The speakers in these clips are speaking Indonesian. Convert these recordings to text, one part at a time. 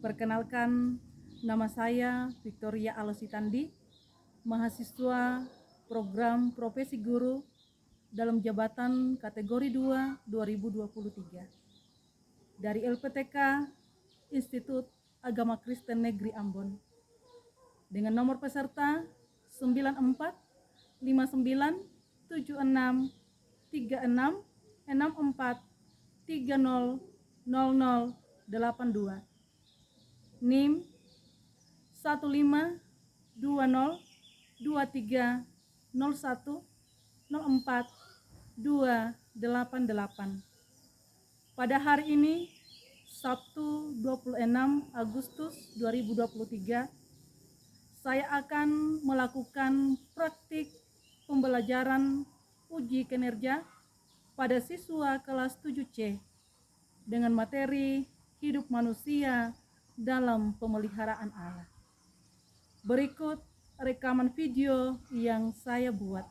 Perkenalkan, nama saya Victoria Alositandi, mahasiswa program Profesi Guru dalam jabatan kategori 2 2023 dari LPTK Institut Agama Kristen Negeri Ambon dengan nomor peserta 94597664300082 NIM 152023010428. Pada hari ini, Sabtu 26 Agustus 2023, saya akan melakukan praktik pembelajaran uji kinerja pada siswa kelas 7C dengan materi hidup manusia dalam pemeliharaan Allah. Berikut rekaman video yang saya buat.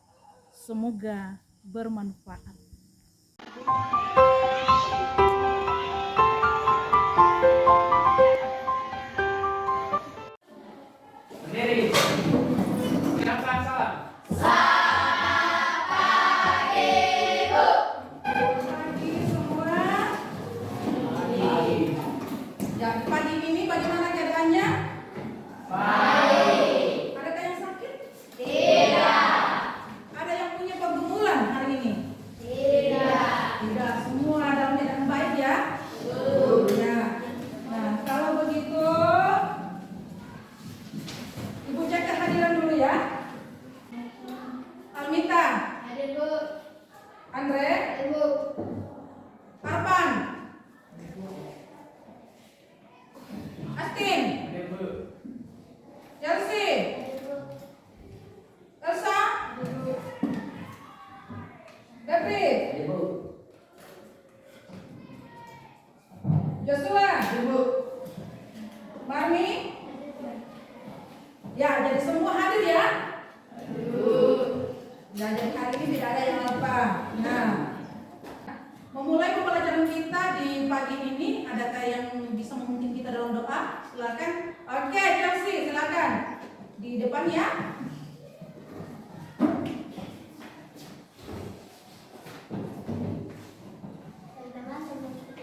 Semoga bermanfaat. Berdiri. Silakan salam. Pagi ini bagaimana keadaannya? Baik. Adakah yang sakit? Tidak. Ada yang punya pergumulan hari ini? Tidak. Semua dalam keadaan baik ya? Ya. Nah, kalau begitu Ibu cek kehadiran dulu ya. Almita. Hadir, Bu. Andre. Hadir, Bu. Arpan. Astin. Chelsea. Elsa. David. Joshua. Marmi. Ya, jadi semua hadir ya. Ya, jadi hari ini tidak ada yang lupa. Nah, memulai pembelajaran kita di pagi ini, adakah yang bisa memimpin kita dalam doa? Silakan. Oke, Chelsea, silakan. Di depan ya. Pertama,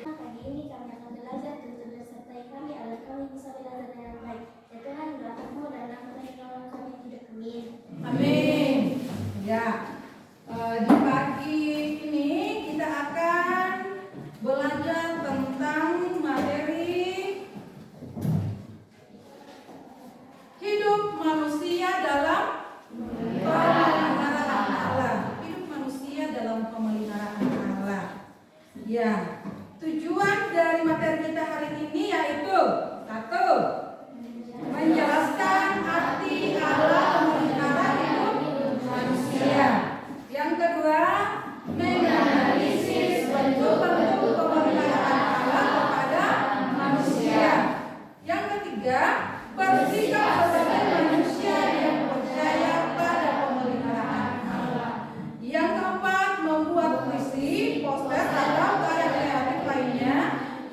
pagi ini kami akan belajar untuk sertai kami agar kami bisa belajar dengan baik. Ya Tuhan, doakanmu dan ampuni kalau kami tidak. Amin. Amin. Ya. Di pagi ini kita akan belajar tentang materi hidup manusia dalam pemeliharaan Allah. Hidup manusia dalam pemeliharaan Allah. Ya, tujuan dari materi kita hari ini yaitu satu, menjelaskan arti Allah memelihara hidup manusia. Yang kedua, menganalisis bentuk-bentuk pemeliharaan Allah kepada manusia. Yang ketiga, bersikap sebagai manusia yang percaya pada pemeliharaan Allah. Yang keempat, membuat puisi, poster atau karya kreatif lainnya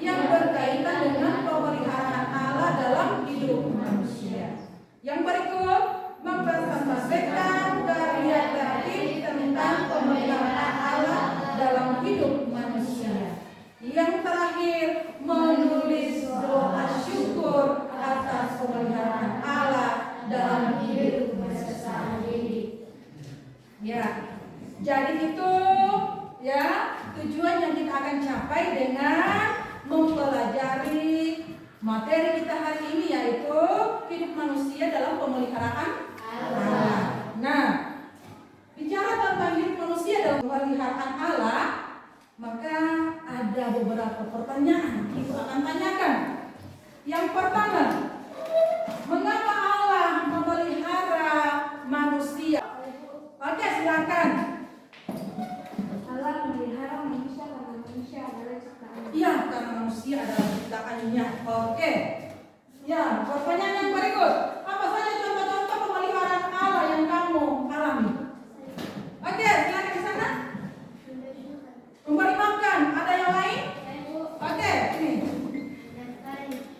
yang berkaitan dengan pemeliharaan Allah dalam hidup manusia. Yang berikut, mempresentasikan karya kreatif tentang pemeliharaan Allah dalam hidup manusia. Yang terakhir, menulis doa syukur atas pemeliharaan Allah dalam hidup manusia. Ya, jadi itu ya tujuan yang kita akan capai dengan mempelajari materi kita hari ini yaitu hidup manusia dalam pemeliharaan Allah. Nah, bicara tentang hidup manusia dalam pemeliharaan Allah, maka ada beberapa pertanyaan yang kita akan tanyakan. Yang pertama, mengapa Allah memelihara manusia? Oke, silakan. Allah memelihara manusia karena manusia adalah ciptaan. Iya, karena manusia adalah ciptaannya. Oke. Ya, pertanyaan yang berikut. Apa saja contoh-contoh pemeliharaan Allah yang kamu alami? Oke, silakan di sana. Memberi makan. Ada yang lain? Oke, ini.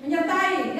Menyertai.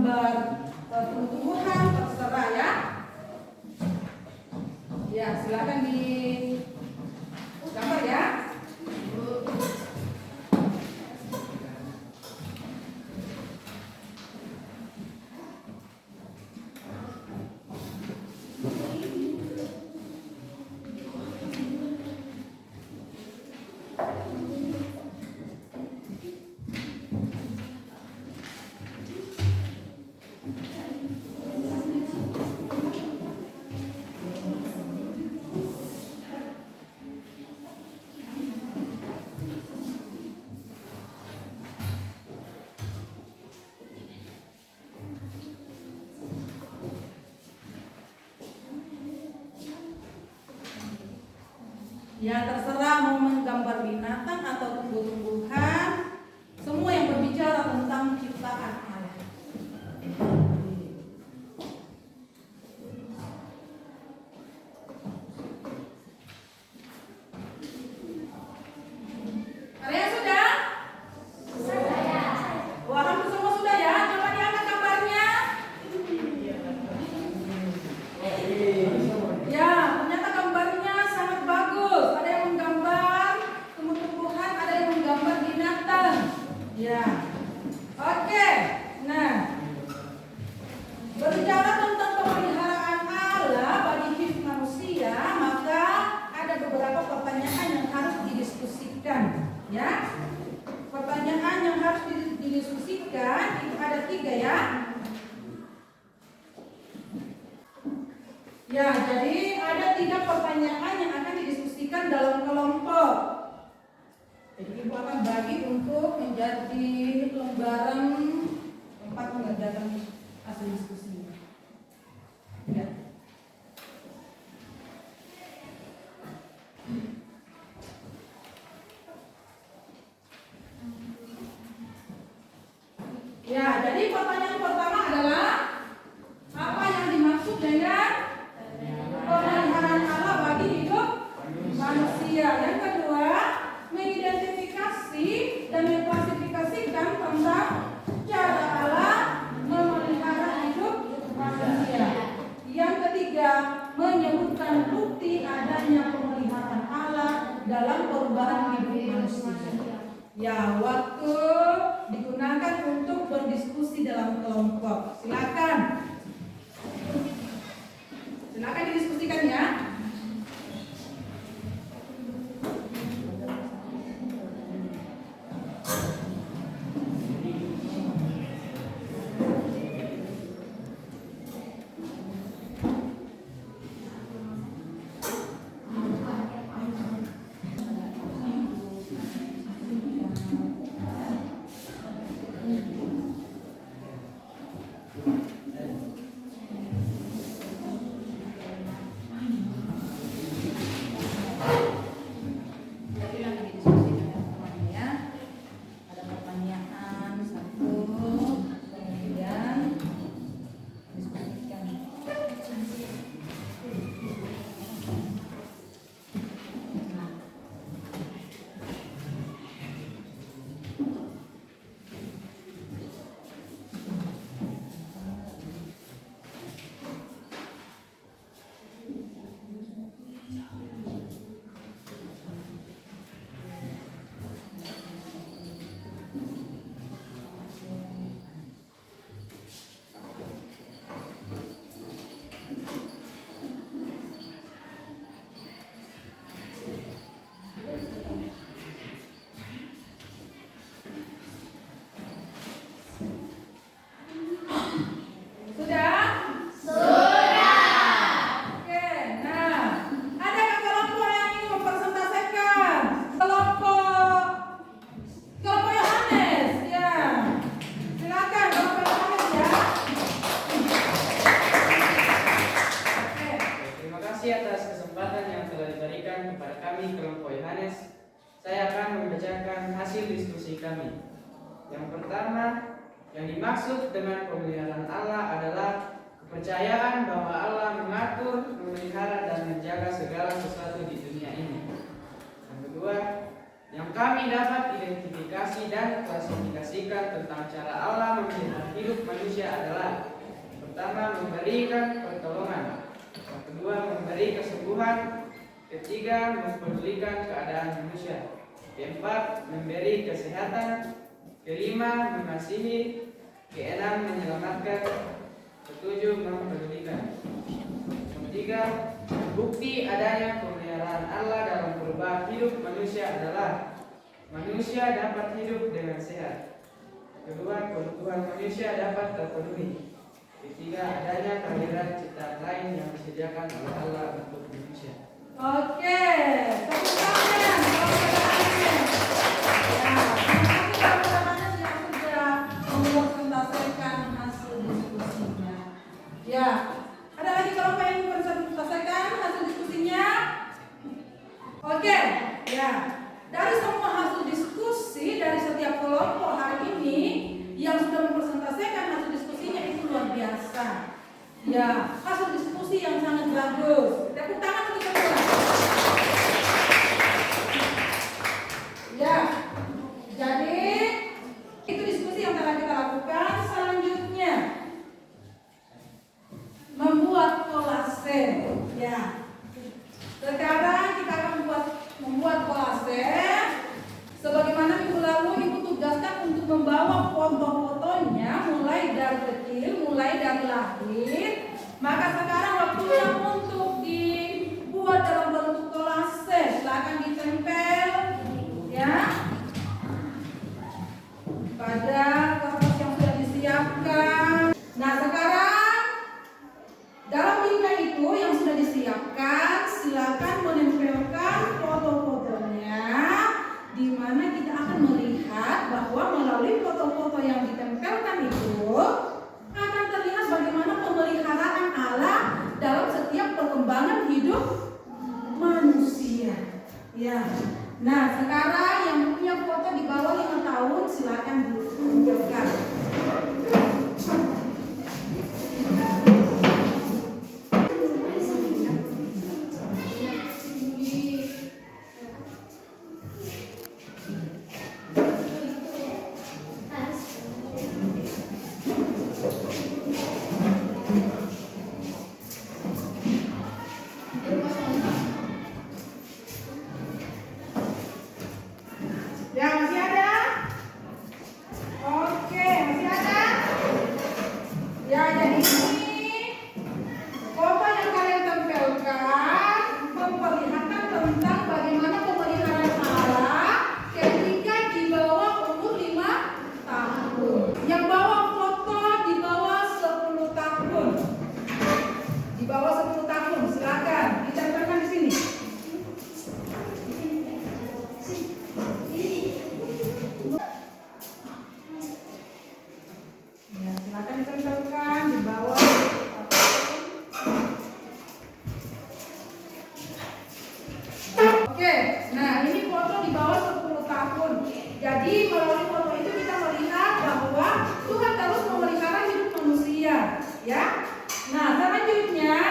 gambar tumbuh-tumbuhan, terserah ya. Ya, silakan di gambar ya. Ya, terserah mau menggambar binatang atau tumbuh-tumbuhan, semua yang berbicara tentang ciptaan Allah. Ada yang sudah? Wah, hampir semua sudah ya. Coba diangkat gambarnya. Ya, ternyata gambarnya sangat bagus. Ada yang menggambar tumbuh-tumbuhan, ada yang menggambar binatang. Ya, oke. Nah, berbicara tentang pemeliharaan Allah bagi hidup manusia, maka ada beberapa pertanyaan yang harus didiskusikan. Ya, pertanyaan yang harus didiskusikan itu ada 3 ya. Ya, jadi ada 3 pertanyaan yang akan didiskusikan dalam kelompok. Jadi ibu akan bagi untuk menjadi lembaran tempat mengerjakan hasil diskusinya. Ya. Ya, jadi pertanyaan pertama adalah apa yang dimaksud dengan pemeliharaan Allah bagi hidup manusia. Yang kedua, mengidentifikasi dan mengklasifikasikan tentang cara Allah memelihara hidup manusia. Yang ketiga, menyebutkan bukti adanya pemeliharaan Allah dalam perubahan hidup manusia. Ya, waktu digunakan untuk berdiskusi dalam kelompok. Silakan. Silakan didiskusikan ya. Yang pertama, yang dimaksud dengan pemeliharaan Allah adalah kepercayaan bahwa Allah mengatur, memelihara, dan menjaga segala sesuatu di dunia ini. Yang kedua, yang kami dapat identifikasi dan klasifikasikan tentang cara Allah memelihara hidup manusia adalah: pertama, memberikan pertolongan; yang kedua, memberi kesembuhan; ketiga, mempedulikan keadaan manusia; keempat, memberi kesehatan; kelima, mengasihi; keenam, menyelamatkan; ketujuh, mempedulikan; ketiga, bukti adanya pemeliharaan Allah dalam perubahan hidup manusia adalah: manusia dapat hidup dengan sehat; kedua, kebutuhan manusia dapat terpenuhi; ketiga, adanya kehadiran ciptaan lain yang disediakan oleh Allah untuk manusia. Oke, tepuk tangan kalau teman-teman yang sudah mempresentasikan hasil diskusinya. Ya, ada lagi kalau pengen mempresentasikan hasil diskusinya? Oke, ya. Dari semua hasil diskusi dari setiap kelompok hari ini yang sudah mempresentasikan hasil diskusinya itu luar biasa. Ya, hasil diskusi yang sangat bagus. Tepuk tangan untuk semua. Ya, jadi itu diskusi yang telah kita lakukan. Selanjutnya membuat kolase. Ya, sekarang kita akan membuat kolase. Sebagaimana minggu lalu Ibu tugaskan untuk membawa foto-fotonya mulai dari kecil, mulai dari lahir. Maka sekarang waktunya untuk dibuat dalam bentuk kolase. Silakan ditempel ya pada kertas yang sudah disiapkan. Nah, sekarang dalam linknya itu yang sudah disiapkan, silakan menempelkan foto-fotonya, di mana kita akan melihat bahwa melalui foto-foto yang ditempelkan itu akan terlihat bagaimana pemeliharaan Allah dalam setiap perkembangan hidup manusia. Ya. Nah, sekarang yang punya foto di bawah 5 tahun silakan ditunjukkan. Ya, masih ada? Oke, masih ada? Ya, jadi ini foto yang kalian tempelkan memperlihatkan tentang bagaimana pemeliharaan Allah ketika di bawah umur 5 tahun. Yang bawa foto di bawah 10 tahun. Di bawah 10 tahun, silakan ditempelkan di sini. Silakan ditempelkan di bawah. Oke, nah ini foto di bawah 10 tahun. Jadi melalui foto itu kita melihat bahwa Tuhan terus memelihara hidup manusia, ya. Nah, selanjutnya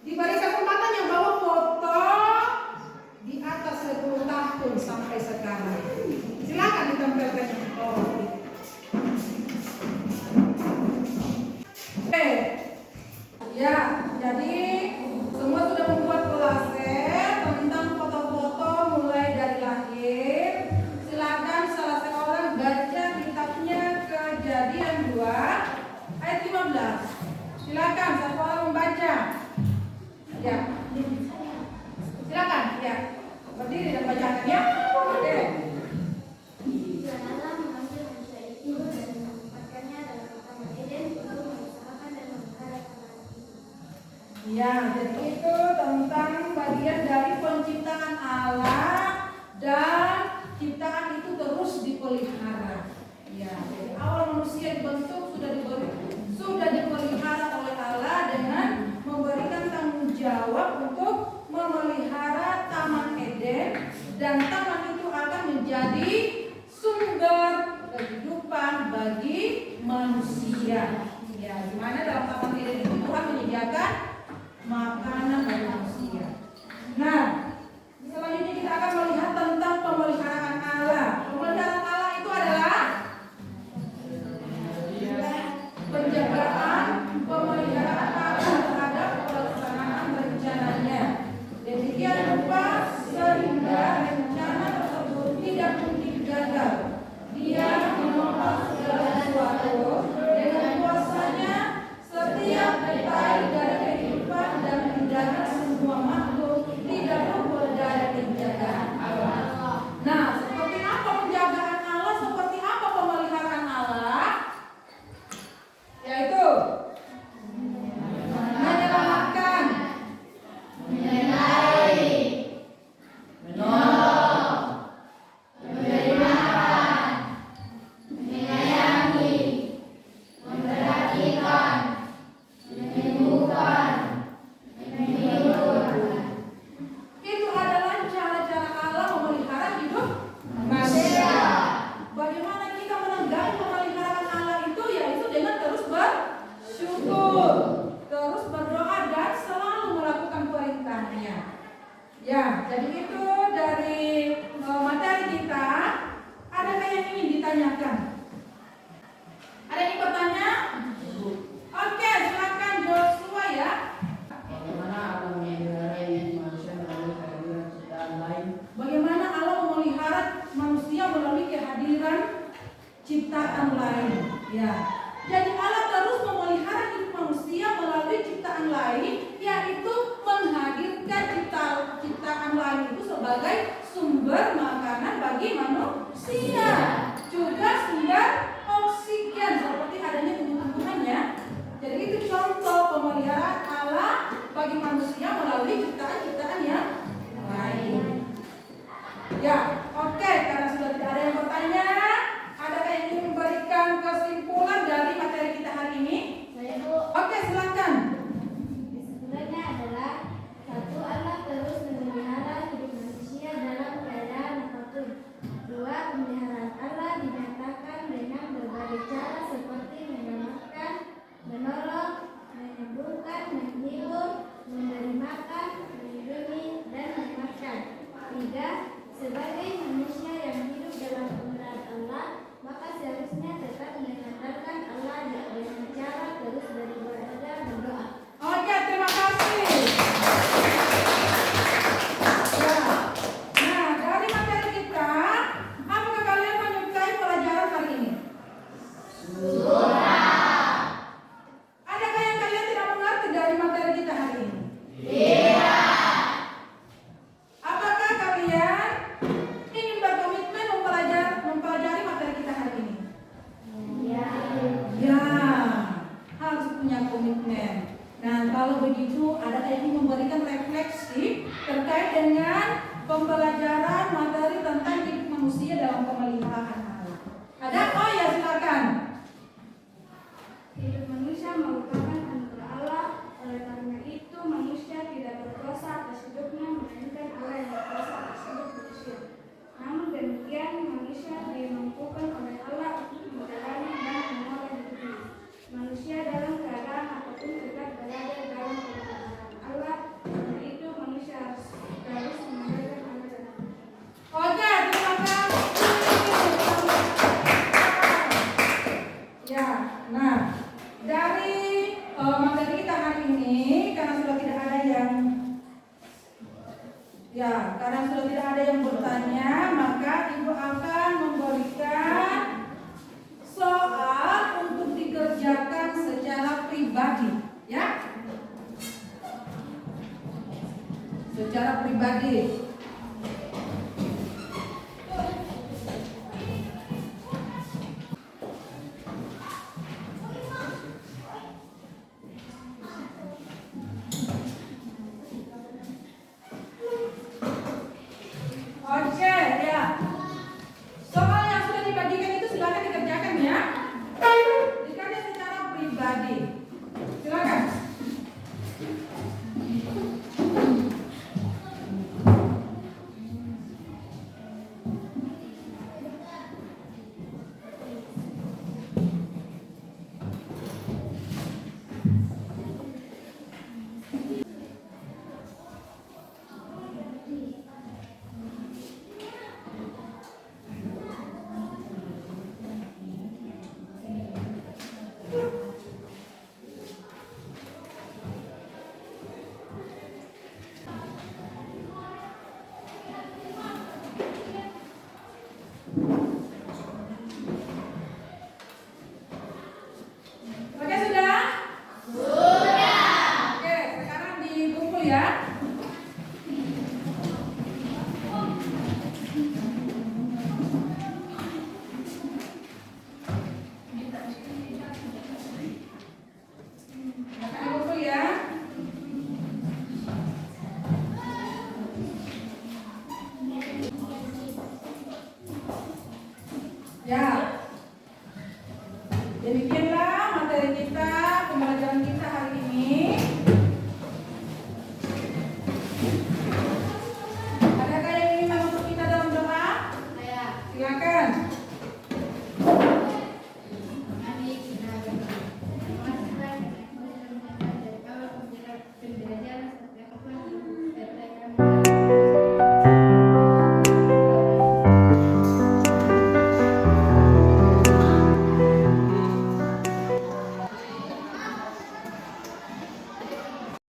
diberi kesempatan yang bawa foto di atas 10 tahun sampai sekarang. Silakan ditempelkan di bawah. Oke, ya, jadi semua sudah membuat kolase tentang foto-foto mulai dari lahir. Silakan salah seorang baca kitabnya Kejadian 2 ayat 15. Silakan satu orang membaca. Ya, silakan. Ya, berdiri dan bacakan ya. Oke. Dan Allah mengambil manusia itu dan menempatkannya dalam taman Eden untuk mengusahakan dan memelihara taman itu. Ya, jadi itu tentang bagian dari penciptaan Allah dan ciptaan itu terus dipelihara. Ya, jadi awal manusia dibentuk sudah dipelihara oleh Allah dengan memberikan tanggung jawab untuk memelihara taman Eden, dan taman itu akan menjadi sumber kehidupan bagi manusia. Ya, di mana dalam taman Eden itu Tuhan menyediakan makanan bagi manusia. Nah, selanjutnya kita akan melihat tentang syukur, terus berdoa dan selalu melakukan perintahnya. Ya, jadi itu dari materi kita. Adakah yang ingin ditanyakan? Ada yang bertanya? Oke, silakan Joshua ya. Bagaimana Allah memelihara manusia melalui kehadiran ciptaan lain? Bagaimana Allah memelihara manusia melalui kehadiran ciptaan lain? Ya. Jadi Allah terus memelihara hidup manusia melalui ciptaan lain, yaitu menghadirkan ciptaan lain itu sebagai sumber makanan bagi manusia, juga sumber oksigen seperti adanya tumbuh-tumbuhannya. Jadi itu contoh pemeliharaan Allah bagi manusia melalui ciptaan-ciptaan yang lain. Ya, oke, karena sudah tidak ada yang bertanya, adakah yang ingin memberikan kesimpulan dari materi kita hari ini? Saya Bu. Oke, silakan. Kesimpulannya adalah satu, Allah terus memelihara hidup manusia dalam keadaan apapun. Dua, pemeliharaan Allah dinyatakan dengan berbagai cara seperti menyelamatkan, menolong, menyembuhkan, menghibur, memberi makan, melindungi, dan menyehatkan. Tiga, sebagai manusia yang hidup dalam pemeliharaan Allah, maka seharusnya tetap mengandalkan Allah dengan cara terus beribadah dan berdoa. Oke, terima kasih. Ya. Nah, dari materi kita, apakah kalian menyukai pelajaran hari ini? Adakah yang kalian tidak mengerti dari materi kita hari ini? Apakah kalian ingin berkomitmen mempelajari materi kita hari ini? Ya, harus punya komitmen. Nah, kalau begitu, adakah yang ingin memberikan refleksi terkait dengan pembelajaran materi tentang hidup manusia dalam pemeliharaan Allah? Ada? Oh ya, silakan. Hidup manusia merupakan anugerah Allah, oleh karena itu manusia tidak berkuasa atas hidupnya, melainkan Allah yang berkuasa atas hidup manusia. Namun demikian, manusia dimampukan oleh Allah untuk menjalani dan mengolah hidupnya. Manusia dalam keadaan apapun tetap berada dalam pemeliharaan Allah, karena itu manusia harus mengandalkan Allah dan Oke, terima kasih. Ya, nah, dari materi kita hari ini, karena sudah tidak ada yang bertanya, maka Ibu akan memberikan soal untuk dikerjakan secara pribadi, ya? Secara pribadi. Oke, ya. Soal yang sudah dibagikan itu silakan dikerjakan ya. Dikerjakan secara pribadi. Silakan. Oke, sudah? Sudah. Oke, sekarang dikumpul ya. Dikumpul ya. Ya. Demikian